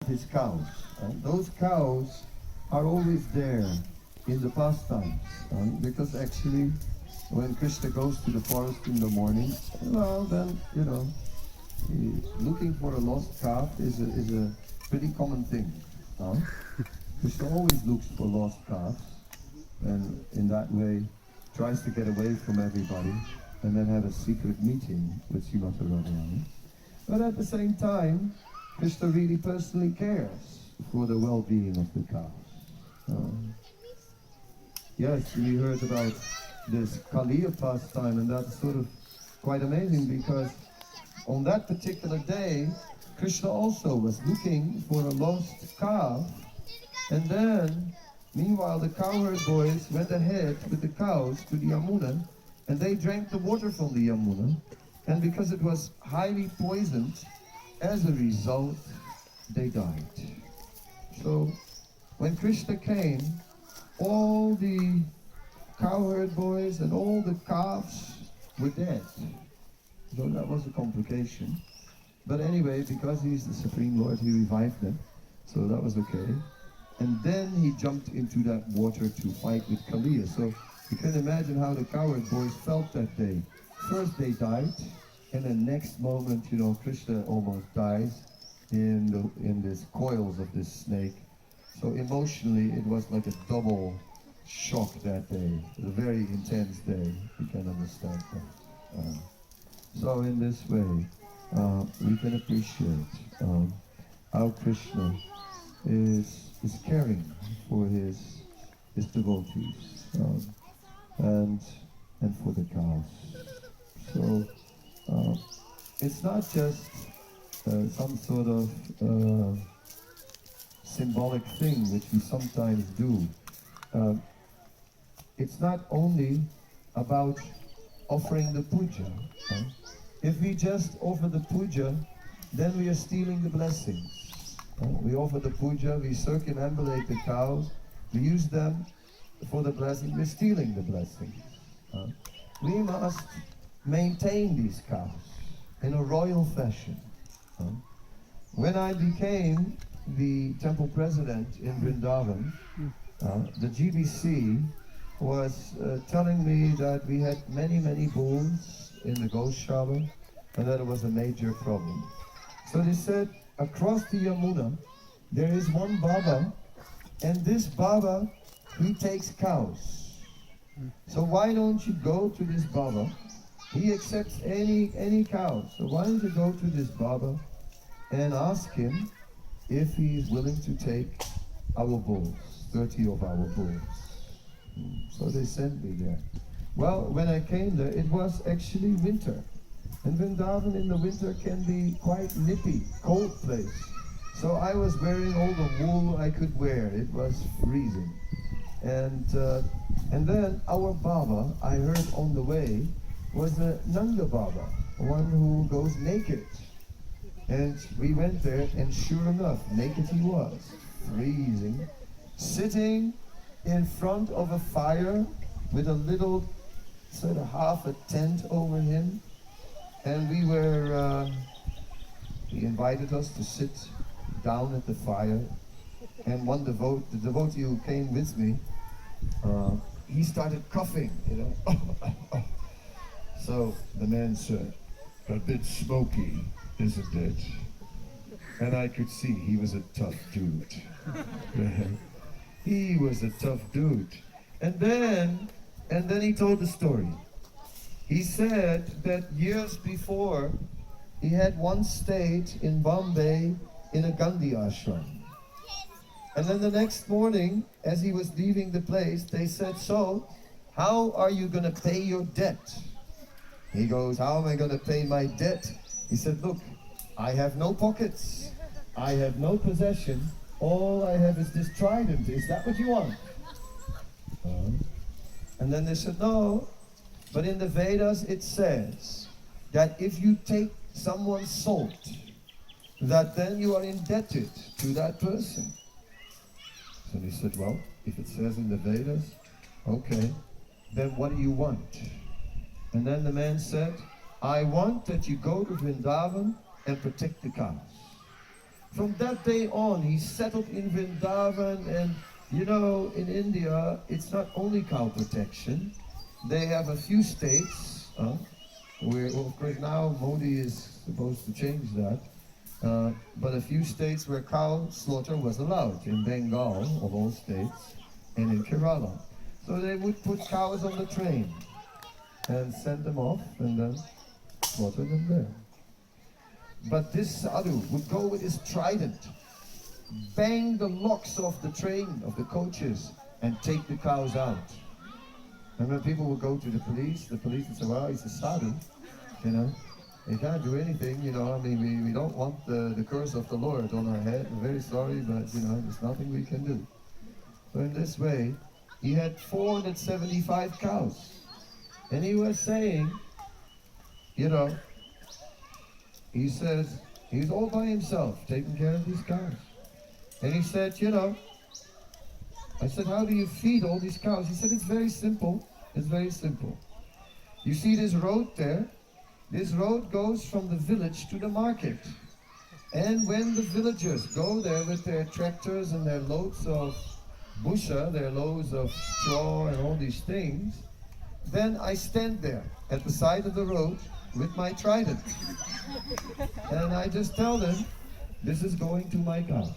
his cows. Those cows are always there in the pastimes, because actually when Krishna goes to the forest in the morning, well then, looking for a lost calf is a pretty common thing. Krishna always looks for lost calves, and in that way tries to get away from everybody and then have a secret meeting with Srimati Radharani. But at the same time, Krishna really personally cares for the well-being of the cows. Yes, we heard about this Kaliya pastime, and that's sort of quite amazing because on that particular day, Krishna also was looking for a lost calf, and then, meanwhile, the cowherd boys went ahead with the cows to the Yamuna, and they drank the water from the Yamuna, and because it was highly poisoned, as a result, they died. So, when Krishna came, all the cowherd boys and all the calves were dead. So that was a complication. But anyway, because he's the Supreme Lord, he revived them. So that was okay. And then he jumped into that water to fight with Kaliya. So you can imagine how the cowherd boys felt that day. First they died, and the next moment, Krishna almost dies in this coils of this snake. So emotionally, it was like a double shock that day. A very intense day. You can understand that. So in this way, we can appreciate how Krishna is caring for his devotees and for the cows. So it's not just some sort of symbolic thing which we sometimes do. It's not only about offering the puja. If we just offer the puja, then we are stealing the blessings. We offer the puja, we circumambulate the cows, we use them for the blessing, we're stealing the blessings. We must maintain these cows in a royal fashion. When I became the temple president in Vrindavan, the GBC was telling me that we had many bulls in the Goshala and that it was a major problem. So they said, across the Yamuna, there is one Baba, and this Baba, he takes cows. So why don't you go to this Baba? He accepts any cows. So why don't you go to this Baba and ask him if he is willing to take our bulls, 30 of our bulls. So they sent me there. Well, when I came there, it was actually winter. And Vrindavan in the winter can be quite nippy, cold place. So I was wearing all the wool I could wear. It was freezing. And then our Baba, I heard on the way, was a Nanga Baba, one who goes naked. And we went there, and sure enough, naked he was, freezing, sitting in front of a fire with a little sort of half a tent over him. And he invited us to sit down at the fire. And the devotee who came with me, he started coughing, So the man said, a bit smoky, isn't it? And I could see he was a tough dude. He was a tough dude. And then he told the story. He said that years before, he had once stayed in Bombay in a Gandhi ashram. And then the next morning, as he was leaving the place, they said, so, how are you going to pay your debt? He goes, how am I going to pay my debt? He said, look, I have no pockets. I have no possession. All I have is this trident. Is that what you want? And then they said, no. But in the Vedas it says that if you take someone's salt, that then you are indebted to that person. So they said, well, if it says in the Vedas, okay, then what do you want? And then the man said, I want that you go to Vrindavan and protect the cows. From that day on, he settled in Vrindavan, and you know, in India, it's not only cow protection. They have a few states, where, well, of course now Modi is supposed to change that, but a few states where cow slaughter was allowed, in Bengal, of all states, and in Kerala. So they would put cows on the train and send them off and then slaughter them there. But this sadhu would go with his trident, bang the locks off the train, of the coaches, and take the cows out. And when people would go to the police would say, well, he's a sadhu, you know. He can't do anything, you know. I mean, we don't want the curse of the Lord on our head. We're very sorry, but, you know, there's nothing we can do. So in this way, he had 475 cows. And he was saying, you know, he says, he's all by himself, taking care of these cows. And he said, you know, I said, how do you feed all these cows? He said, it's very simple. It's very simple. You see this road there? This road goes from the village to the market. And when the villagers go there with their tractors and their loads of busha, their loads of straw and all these things, then I stand there at the side of the road with my trident. And I just tell them, this is going to my cows.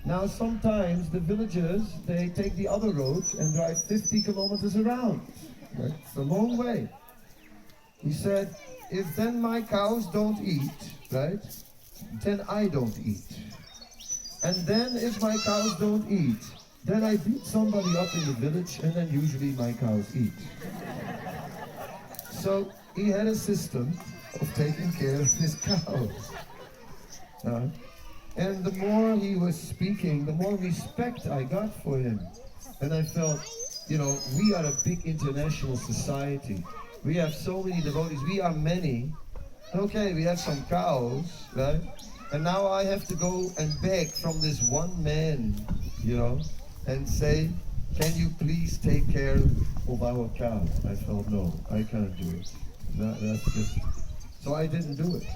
Now sometimes the villagers, they take the other road and drive 50 kilometers around. Right? It's a long way. He said, if then my cows don't eat, right, then I don't eat. And then if my cows don't eat, then I beat somebody up in the village, and then usually my cows eat. So he had a system of taking care of his cows. And the more he was speaking, the more respect I got for him. And I felt, you know, we are a big international society. We have so many devotees. We are many. Okay, we have some cows, right? And now I have to go and beg from this one man, you know, and say, can you please take care of our cows? I felt, no, I can't do it. That's just... So I didn't do it.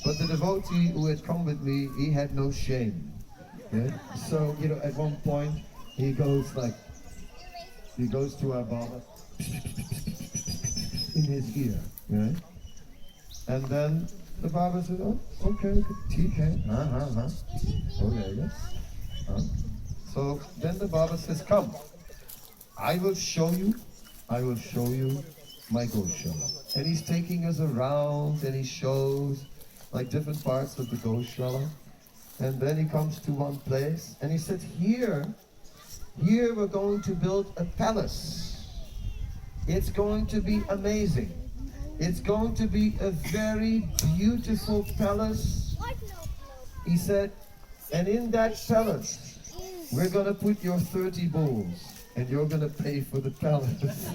But the devotee who had come with me, he had no shame. Yeah? So, you know, at one point, he goes to our Baba in his ear, right? And then the Baba said, oh, okay, okay, okay, yes. So then the Baba says, come, I will show you my Goshala. And he's taking us around and he shows like different parts of the Goshala. And then he comes to one place and he said, here we're going to build a palace. It's going to be amazing. It's going to be a very beautiful palace. He said, and in that palace, we're going to put your 30 bulls and you're going to pay for the palace.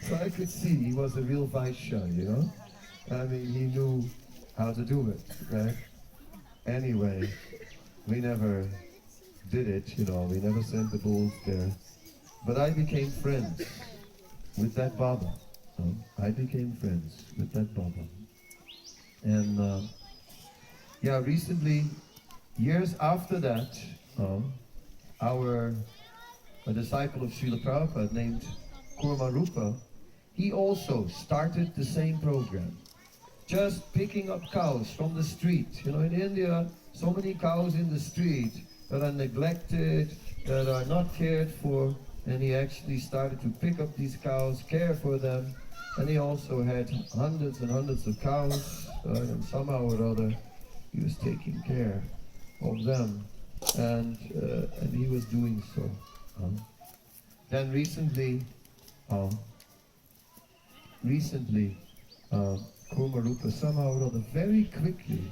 So I could see he was a real Vaishya, you know? I mean, he knew how to do it, right? Anyway, we never did it, you know, we never sent the bulls there. But I became friends with that Baba. I became friends with that Baba. And yeah, recently, years after that, a disciple of Srila Prabhupada named Kurma, he also started the same program. Just picking up cows from the street. You know, in India, so many cows in the street that are neglected, that are not cared for, and he actually started to pick up these cows, care for them, and he also had hundreds and hundreds of cows, and somehow or other he was taking care of them, and he was doing so. Then recently, Kurma somehow or other very quickly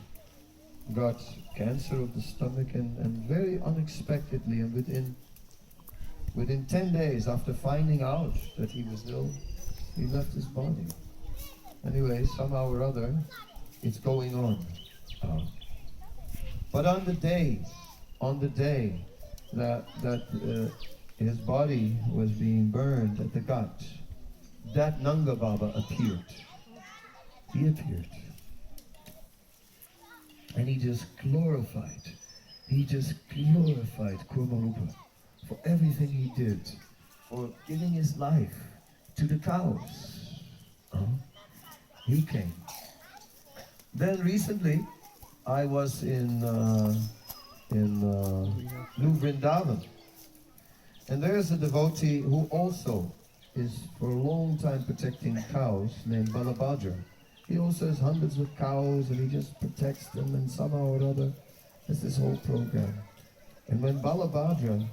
got cancer of the stomach, and very unexpectedly, and within 10 days after finding out that he was ill, he left his body. Anyway, somehow or other, it's going on. But on the day that his body was being burned at the Ghat, that Nanga Baba appeared. He appeared. And he just glorified Kurmarupa for everything he did, for giving his life to the cows. He came. Then recently, I was in New Vrindavan, and there's a devotee who also is for a long time protecting cows, named Balabhadra. He also has hundreds of cows, and he just protects them, and somehow or other, there's this whole program. And when Balabhadra,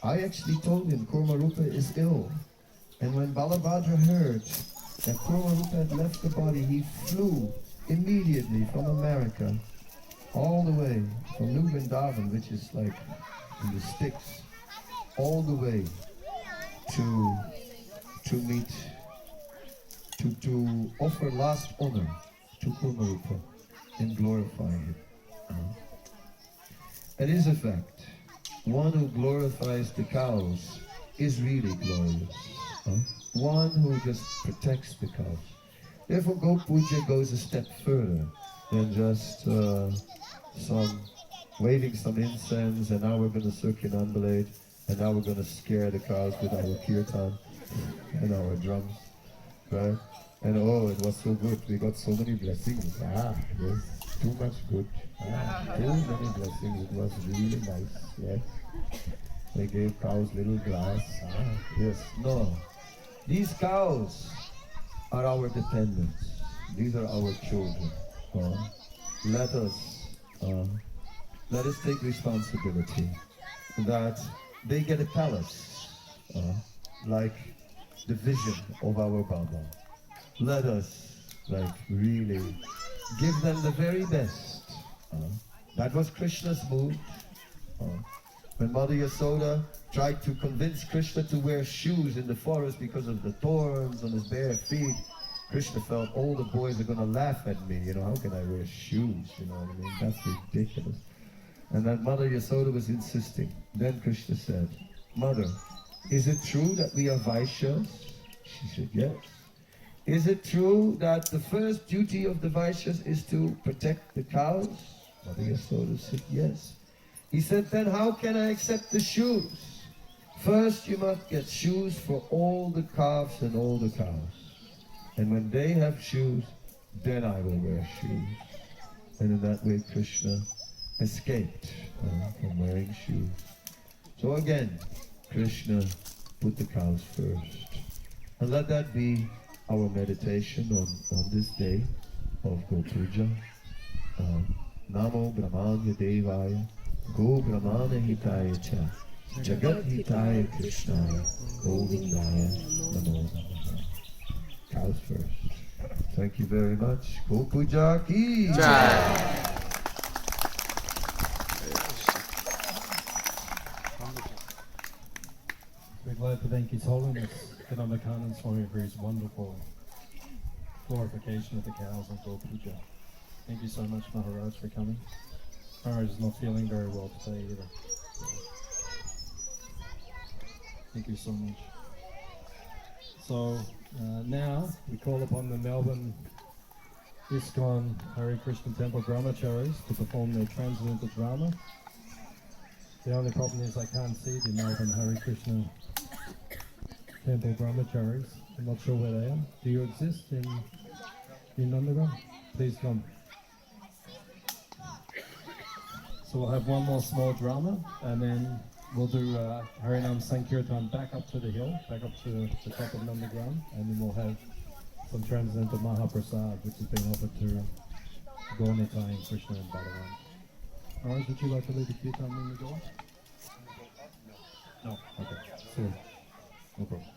I actually told him Kurmarupa is ill, and when Balabhadra heard that Kurmarupa had left the body, he flew immediately from America, all the way from New Vrindavan, which is like in the sticks, all the way to meet, to offer last honor to Kurmarupa and glorify him. It is a fact. One who glorifies the cows is really glorious. One who just protects the cows. Therefore, Go Puja goes a step further than just waving some incense, and now we're going to circumambulate, and now we're going to scare the cows with our kirtan and our drums, right? And oh, it was so good. We got so many blessings. Yes, too much good. Too many blessings. It was really nice. Yes. They gave cows little glass. Yes. No. These cows are our dependents. These are our children. Let us take responsibility that they get a palace, like the vision of our Baba. Let us really give them the very best. That was Krishna's mood. When Mother Yasoda tried to convince Krishna to wear shoes in the forest because of the thorns on his bare feet, Krishna felt all the boys are going to laugh at me. How can I wear shoes? What I mean? That's ridiculous. And that Mother Yasoda was insisting. Then Krishna said, Mother, is it true that we are Vaishyas? She said, yes. Is it true that the first duty of the Vaishyas is to protect the cows? Mother Yasoda said, yes. He said, then how can I accept the shoes? First you must get shoes for all the calves and all the cows. And when they have shoes, then I will wear shoes. And in that way Krishna escaped from wearing shoes. So again, Krishna put the cows first. And let that be our meditation on this day of Go Puja. Namo Brahmanya Devaya Go Brahmana Hitaya Cha Jagat Hitaya Krishnaya Govindaya Namo Namaha. Cows first. Thank you very much. Go Puja Ki Jai. We're glad to thank His Holiness Kadamba Swami for his wonderful glorification of the cows on Go Puja. Thank you so much, Maharaj, for coming. Maharaj is not feeling very well today either. Thank you so much. So now we call upon the Melbourne ISKCON Hare Krishna Temple Brahmacharis to perform their transcendental drama. The only problem is I can't see the Melbourne Hare Krishna Temple Brahmacharis. I'm not sure where they are. Do you exist in Nandagram? Please come. So we'll have one more small drama, and then we'll do Harinam Sankirtan back up to the hill, back up to the top of Nandagram, and then we'll have some transcendental Mahaprasad, which has been offered to Gaurnitai and Krishna and Balaram. Maharaj, would you like to lead the kirtan in the door? No. Okay. So, no problem.